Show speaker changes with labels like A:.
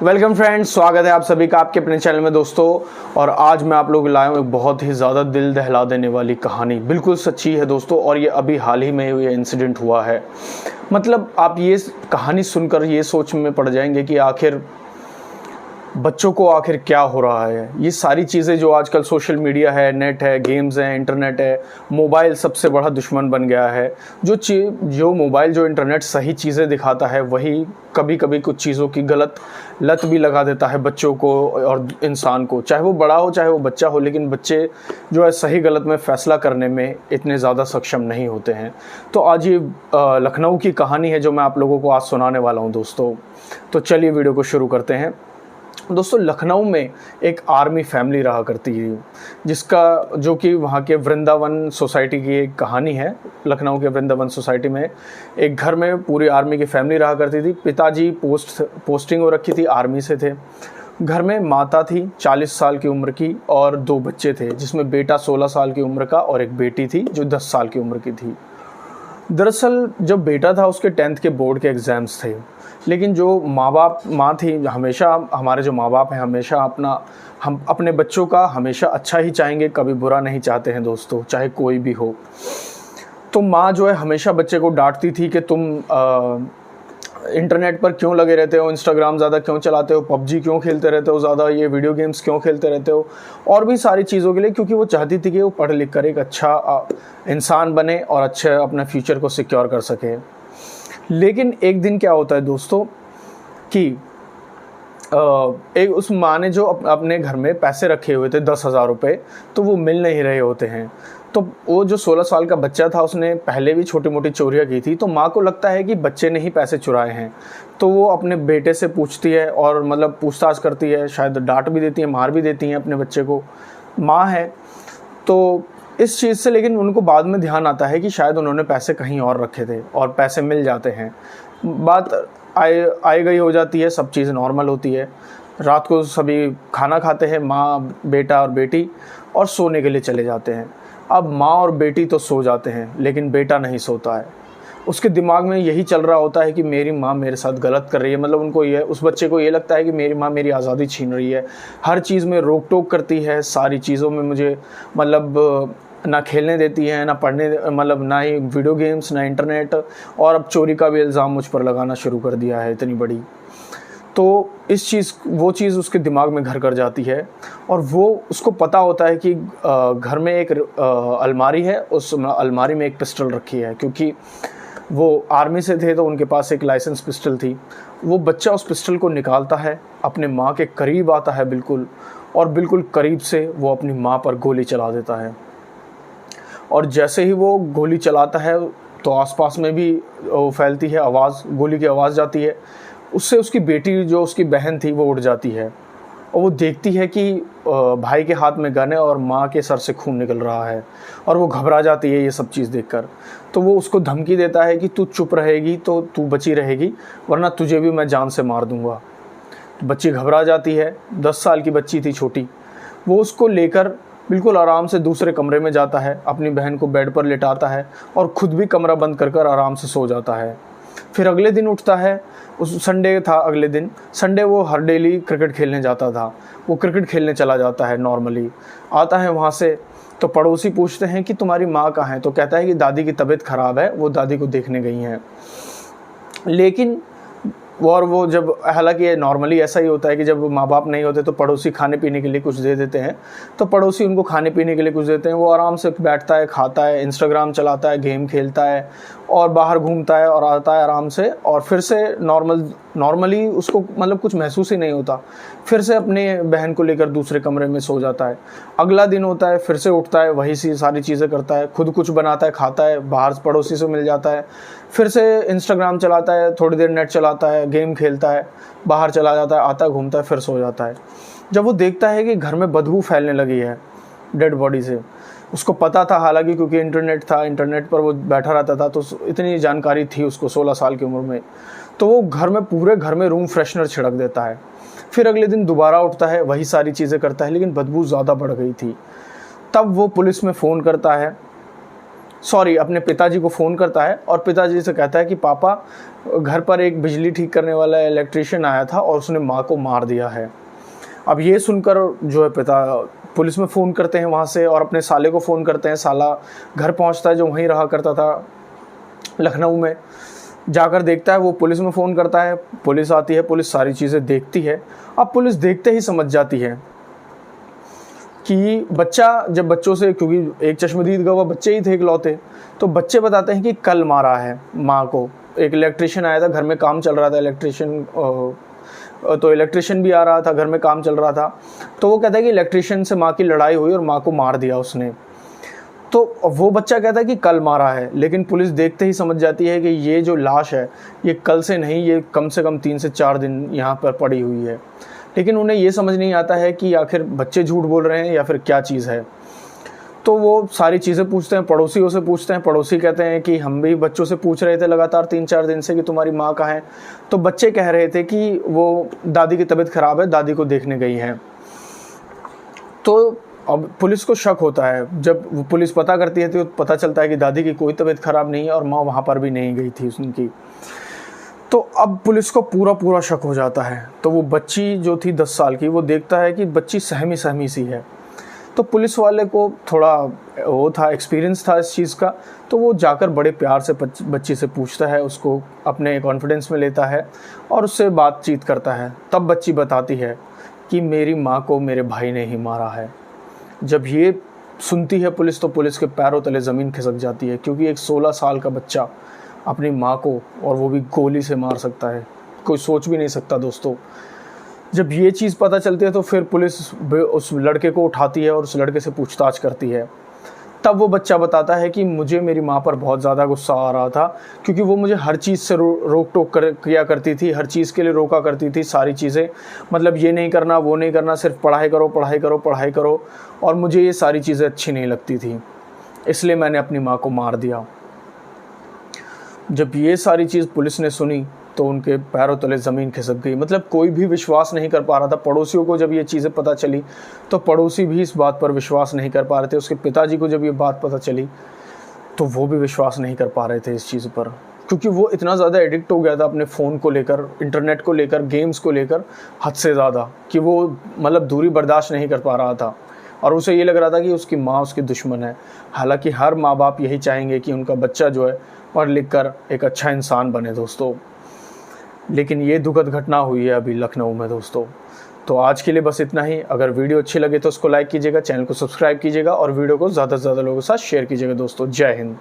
A: Welcome friends, स्वागत है आप सभी का आपके अपने चैनल में दोस्तों। और आज मैं आप लोग लाया हूँ एक बहुत ही ज़्यादा दिल दहला देने वाली कहानी। बिल्कुल सच्ची है दोस्तों, और ये अभी हाल ही में ये इंसिडेंट हुआ है। मतलब आप ये कहानी सुनकर ये सोच में पड़ जाएंगे कि आखिर बच्चों को आखिर क्या हो रहा है। ये सारी चीज़ें जो आजकल सोशल मीडिया है, नेट है, गेम्स हैं, इंटरनेट है, मोबाइल सबसे बड़ा दुश्मन बन गया है। जो मोबाइल जो इंटरनेट सही चीज़ें दिखाता है, वही कभी कभी कुछ चीज़ों की गलत लत भी लगा देता है बच्चों को और इंसान को, चाहे वो बड़ा हो चाहे वो बच्चा हो। लेकिन बच्चे जो है सही गलत में फ़ैसला करने में इतने ज़्यादा सक्षम नहीं होते हैं। तो आज ये लखनऊ की कहानी है जो मैं आप लोगों को आज सुनाने वाला हूँ दोस्तों। तो चलिए वीडियो को शुरू करते हैं। दोस्तों, लखनऊ में एक आर्मी फैमिली रहा करती है, जिसका जो कि वहाँ के वृंदावन सोसाइटी की एक कहानी है। लखनऊ के वृंदावन सोसाइटी में एक घर में पूरी आर्मी की फैमिली रहा करती थी। पिताजी पोस्टिंग हो रखी थी, आर्मी से थे। घर में माता थी 40 साल की उम्र की और 2 बच्चे थे, जिसमें बेटा 16 साल की उम्र का और एक बेटी थी जो 10 साल की उम्र की थी। दरअसल जो बेटा था उसके 10th के बोर्ड के एग्ज़ाम्स थे, लेकिन जो माँ थी, हमेशा हमारे जो माँ बाप हैं हमेशा हम अपने बच्चों का हमेशा अच्छा ही चाहेंगे, कभी बुरा नहीं चाहते हैं दोस्तों, चाहे कोई भी हो। तो माँ जो है हमेशा बच्चे को डांटती थी कि तुम इंटरनेट पर क्यों लगे रहते हो, इंस्टाग्राम ज़्यादा क्यों चलाते हो, पबजी क्यों खेलते रहते हो ज़्यादा, ये वीडियो गेम्स क्यों खेलते रहते हो, और भी सारी चीज़ों के लिए, क्योंकि वो चाहती थी कि वो पढ़ लिख कर एक अच्छा इंसान बने और अच्छे अपने फ्यूचर को सिक्योर कर सके। लेकिन एक दिन क्या होता है दोस्तों कि एक उस माँ ने जो अपने घर में पैसे रखे हुए थे 10,000 रुपये, तो वो मिल नहीं रहे होते हैं। तो वो जो 16 साल का बच्चा था, उसने पहले भी छोटी मोटी चोरियाँ की थी। तो माँ को लगता है कि बच्चे ने ही पैसे चुराए हैं, तो वो अपने बेटे से पूछती है और मतलब पूछताछ करती है, शायद डांट भी देती है, मार भी देती हैं अपने बच्चे को। माँ है तो इस चीज़ से, लेकिन उनको बाद में ध्यान आता है कि शायद उन्होंने पैसे कहीं और रखे थे और पैसे मिल जाते हैं। बात आई गई हो जाती है, सब चीज़ नॉर्मल होती है। रात को सभी खाना खाते हैं, माँ, बेटा और बेटी, और सोने के लिए चले जाते हैं। अब माँ और बेटी तो सो जाते हैं, लेकिन बेटा नहीं सोता है। उसके दिमाग में यही चल रहा होता है कि मेरी माँ मेरे साथ गलत कर रही है। मतलब उस बच्चे को ये लगता है कि मेरी माँ मेरी आज़ादी छीन रही है, हर चीज़ में रोक टोक करती है, सारी चीज़ों में मुझे मतलब ना खेलने देती है, ना पढ़ने, मतलब ना ही वीडियो गेम्स, ना इंटरनेट, और अब चोरी का भी इल्ज़ाम मुझ पर लगाना शुरू कर दिया है इतनी बड़ी। तो वो चीज़ उसके दिमाग में घर कर जाती है, और वो उसको पता होता है कि घर में एक अलमारी है, उस अलमारी में एक पिस्टल रखी है। क्योंकि वो आर्मी से थे तो उनके पास एक लाइसेंस पिस्टल थी। वो बच्चा उस पिस्टल को निकालता है, अपने माँ के करीब आता है बिल्कुल, और बिल्कुल करीब से वो अपनी माँ पर गोली चला देता है। और जैसे ही वो गोली चलाता है तो आसपास में भी फैलती है आवाज़, गोली की आवाज़ जाती है। उससे उसकी बेटी, जो उसकी बहन थी, वो उठ जाती है और वो देखती है कि भाई के हाथ में गन है और माँ के सर से खून निकल रहा है, और वो घबरा जाती है ये सब चीज़ देखकर। तो वो उसको धमकी देता है कि तू चुप रहेगी तो तू बची रहेगी, वरना तुझे भी मैं जान से मार दूँगा। बच्ची घबरा जाती है, 10 साल की बच्ची थी छोटी। वो उसको लेकर बिल्कुल आराम से दूसरे कमरे में जाता है, अपनी बहन को बेड पर लेटाता है और ख़ुद भी कमरा बंद कर आराम से सो जाता है। फिर अगले दिन उठता है, उस संडे था, अगले दिन संडे, वो हर डेली क्रिकेट खेलने जाता था। वो क्रिकेट खेलने चला जाता है, नॉर्मली आता है वहाँ से। तो पड़ोसी पूछते हैं कि तुम्हारी माँ कहाँ है, तो कहता है कि दादी की तबीयत ख़राब है, वो दादी को देखने गई हैं। लेकिन वो जब, हालांकि ये नॉर्मली ऐसा ही होता है कि जब माँ बाप नहीं होते तो पड़ोसी खाने पीने के लिए कुछ दे देते हैं, तो पड़ोसी उनको खाने पीने के लिए कुछ देते हैं। वो आराम से बैठता है, खाता है, इंस्टाग्राम चलाता है, गेम खेलता है और बाहर घूमता है और आता है आराम से, और फिर से नॉर्मली उसको मतलब कुछ महसूस ही नहीं होता। फिर से अपने बहन को लेकर दूसरे कमरे में सो जाता है। अगला दिन होता है, फिर से उठता है, वही सी सारी चीज़ें करता है, खुद कुछ बनाता है, खाता है, बाहर पड़ोसी से मिल जाता है, फिर से इंस्टाग्राम चलाता है, थोड़ी देर नेट चलाता है, गेम खेलता है, बाहर चला जाता है, आता है, घूमता है, फिर सो जाता है। जब वो देखता है कि घर में बदबू फैलने लगी है डेड बॉडी से, उसको पता था, हालांकि क्योंकि इंटरनेट था, इंटरनेट पर वो बैठा रहता था, तो इतनी जानकारी थी उसको 16 साल की उम्र में। तो वो पूरे घर में रूम फ्रेशनर छिड़क देता है। फिर अगले दिन दोबारा उठता है, वही सारी चीज़ें करता है, लेकिन बदबू ज़्यादा बढ़ गई थी। तब वो पुलिस में फ़ोन करता है सॉरी अपने पिताजी को फ़ोन करता है और पिताजी से कहता है कि पापा घर पर एक बिजली ठीक करने वाला इलेक्ट्रीशियन आया था और उसने माँ को मार दिया है। अब ये सुनकर जो है पिता पुलिस में फ़ोन करते हैं वहाँ से और अपने साले को फ़ोन करते हैं। साला घर पहुँचता है जो वहीं रहा करता था लखनऊ में, जाकर देखता है, वो पुलिस में फ़ोन करता है, पुलिस आती है, पुलिस सारी चीज़ें देखती है। अब पुलिस देखते ही समझ जाती है कि बच्चा जब बच्चों से, क्योंकि एक चश्मदीद गवाह बच्चे ही थे इकलौते, तो बच्चे बताते हैं कि कल मारा है माँ को। एक इलेक्ट्रीशियन आया था, घर में काम चल रहा था, इलेक्ट्रीशियन भी आ रहा था, घर में काम चल रहा था, तो वो कहता है कि इलेक्ट्रीशियन से माँ की लड़ाई हुई और माँ को मार दिया उसने। तो वो बच्चा कहता है कि कल मारा है, लेकिन पुलिस देखते ही समझ जाती है कि ये जो लाश है ये कल से नहीं, ये कम से कम 3 से 4 दिन यहाँ पर पड़ी हुई है। लेकिन उन्हें ये समझ नहीं आता है कि आखिर बच्चे झूठ बोल रहे हैं या फिर क्या चीज़ है। तो वो सारी चीज़ें पूछते हैं, पड़ोसियों से पूछते हैं। पड़ोसी कहते हैं कि हम भी बच्चों से पूछ रहे थे लगातार 3-4 दिन से कि तुम्हारी माँ कहाँ है। तो बच्चे कह रहे थे कि वो दादी की तबीयत ख़राब है, दादी को देखने गई हैं। तो अब पुलिस को शक होता है, जब वो पुलिस पता करती है तो पता चलता है कि दादी की कोई तबीयत ख़राब नहीं है और माँ वहाँ पर भी नहीं गई थी उनकी। तो अब पुलिस को पूरा शक हो जाता है। तो वो बच्ची जो थी 10 साल की, वो देखता है कि बच्ची सहमी सी है। तो पुलिस वाले को थोड़ा वो था, एक्सपीरियंस था इस चीज़ का, तो वो जाकर बड़े प्यार से बच्ची से पूछता है, उसको अपने कॉन्फिडेंस में लेता है और उससे बातचीत करता है। तब बच्ची बताती है कि मेरी माँ को मेरे भाई ने ही मारा है। जब ये सुनती है पुलिस, तो पुलिस के पैरों तले ज़मीन खिसक जाती है, क्योंकि एक 16 साल का बच्चा अपनी माँ को, और वो भी गोली से मार सकता है, कोई सोच भी नहीं सकता दोस्तों। जब ये चीज़ पता चलती है तो फिर पुलिस उस लड़के को उठाती है और उस लड़के से पूछताछ करती है। तब वो बच्चा बताता है कि मुझे मेरी माँ पर बहुत ज़्यादा गुस्सा आ रहा था, क्योंकि वो मुझे हर चीज़ से रोक टोक किया करती थी, हर चीज़ के लिए रोका करती थी, सारी चीज़ें, मतलब ये नहीं करना वो नहीं करना, सिर्फ पढ़ाई करो पढ़ाई करो पढ़ाई करो, और मुझे ये सारी चीज़ें अच्छी नहीं लगती थी, इसलिए मैंने अपनी माँ को मार दिया। जब ये सारी चीज़ पुलिस ने सुनी तो उनके पैरों तले ज़मीन खिसक गई। मतलब कोई भी विश्वास नहीं कर पा रहा था। पड़ोसियों को जब ये चीज़ें पता चली तो पड़ोसी भी इस बात पर विश्वास नहीं कर पा रहे थे। उसके पिताजी को जब ये बात पता चली तो वो भी विश्वास नहीं कर पा रहे थे इस चीज़ पर, क्योंकि वो इतना ज़्यादा एडिक्ट हो गया था अपने फ़ोन को लेकर, इंटरनेट को लेकर, गेम्स को लेकर, हद से ज़्यादा, कि वो मतलब दूरी बर्दाश्त नहीं कर पा रहा था और उसे ये लग रहा था कि उसकी माँ उसकी दुश्मन है। हालांकि हर माँ बाप यही चाहेंगे कि उनका बच्चा जो है पढ़ लिख कर एक अच्छा इंसान बने दोस्तों। लेकिन ये दुखद घटना हुई है अभी लखनऊ में दोस्तों। तो आज के लिए बस इतना ही। अगर वीडियो अच्छी लगे तो उसको लाइक कीजिएगा, चैनल को सब्सक्राइब कीजिएगा और वीडियो को ज़्यादा से ज़्यादा लोगों के साथ शेयर कीजिएगा दोस्तों। जय हिंद।